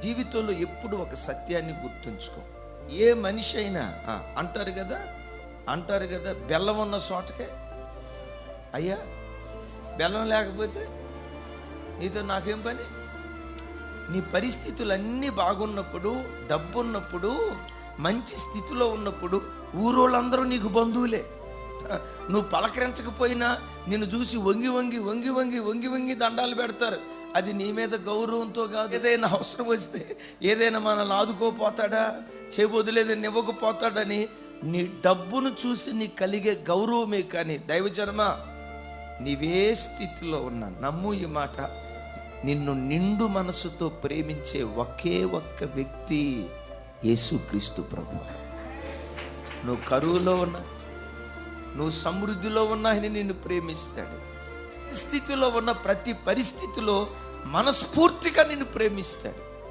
జీవితంలో ఎప్పుడు ఒక సత్యాన్ని గుర్తుంచుకో. ఏ మనిషి అయినా అంటారు కదా బెల్లం ఉన్న చోటకే అయ్యా బెల్లం లేకపోతే నీతో నాకేం పని. నీ పరిస్థితులన్నీ బాగున్నప్పుడు, డబ్బు ఉన్నప్పుడు, మంచి స్థితిలో ఉన్నప్పుడు ఊరోళ్ళందరూ నీకు బంధువులే. నువ్వు పలకరించకపోయినా నిన్ను చూసి వంగి వంగి వంగి వంగి వంగి వంగి దండాలు పెడతారు. అది నీ మీద గౌరవంతో కాదు. ఏదైనా అవసరం వస్తే ఏదైనా మనల్ని ఆదుకోపోతాడా, చేయబోదులేదని ఇవ్వకపోతాడని నీ డబ్బును చూసి నీకు కలిగే గౌరవమే. కానీ దైవజనమా, నీవే స్థితిలో ఉన్నా నమ్ము ఈ మాట, నిన్ను నిండు మనసుతో ప్రేమించే ఒకే ఒక్క వ్యక్తి యేసుక్రీస్తు ప్రభువు. నువ్వు కరువులో ఉన్నా, నువ్వు సమృద్ధిలో ఉన్నా ఆయన నిన్ను ప్రేమిస్తాడు. స్థితిలో ఉన్న ప్రతి పరిస్థితిలో మనస్ఫూర్తిగా నిన్ను ప్రేమిస్తాడు.